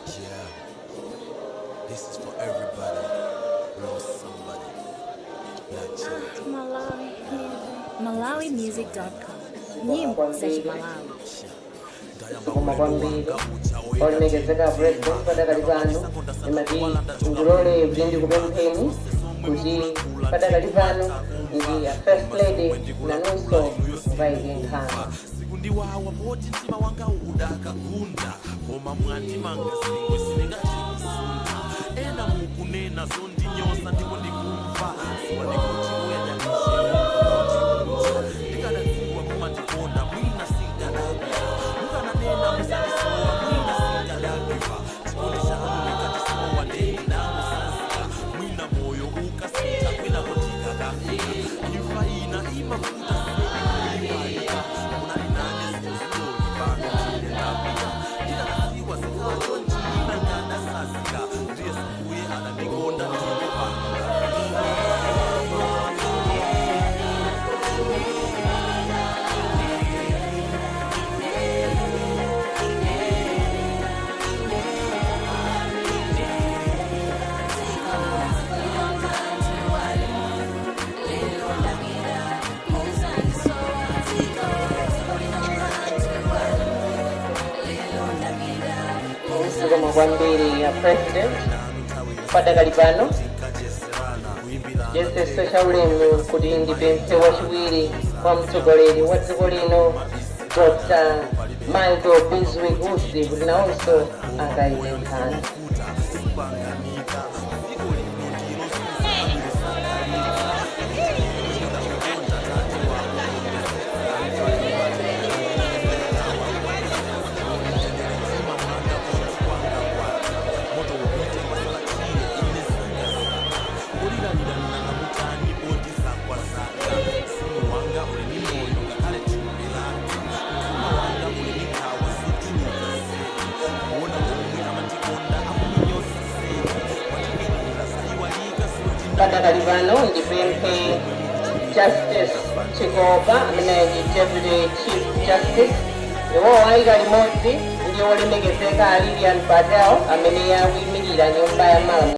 Yeah, this is for everybody. Love somebody. Not MalawiMusic.com. Nyimbo za Malawi. Koma kwambiri olemekezeka president padakali pano imati ndilole kuti kupempheni kuti padakali pano ndi a first lady nanunso mukayike nkhani sikundiwawa poti mtima wanga udakagunda koma mwantimanga singwe siningachikusunta ena mukunena zondinyosa ndipo ndikumva siwanikuti ndikadadziwa kumandikonda mwina singadabira mukananena musandisowa mwina singadabiva chikondi chanu ndikatisowa ndendinangosasika mwina moyo ukasita kwina kotikakafika imfa ina imafuta sikuimaika munalinane zoziloni pano ndinenapika ndikadadziwa zikachonjina ngadasasika ndiye sakuye anandikonda ndikupanga koma kwambiri ya president padakali pano yeseso chaulemu kuti ndipemphe wachiwiri kwa mtsogoleri wa dziko lino Dr. Michael Bizwick Usi kuti nawonso akayike nkhani padakali pano ndipemphe Justice Chikopa amene ndi Deputy Chief Justice iwo ayika limodzi ndi olemekezeka Lilian Patel amene akuyimirira nyumba ya malamulo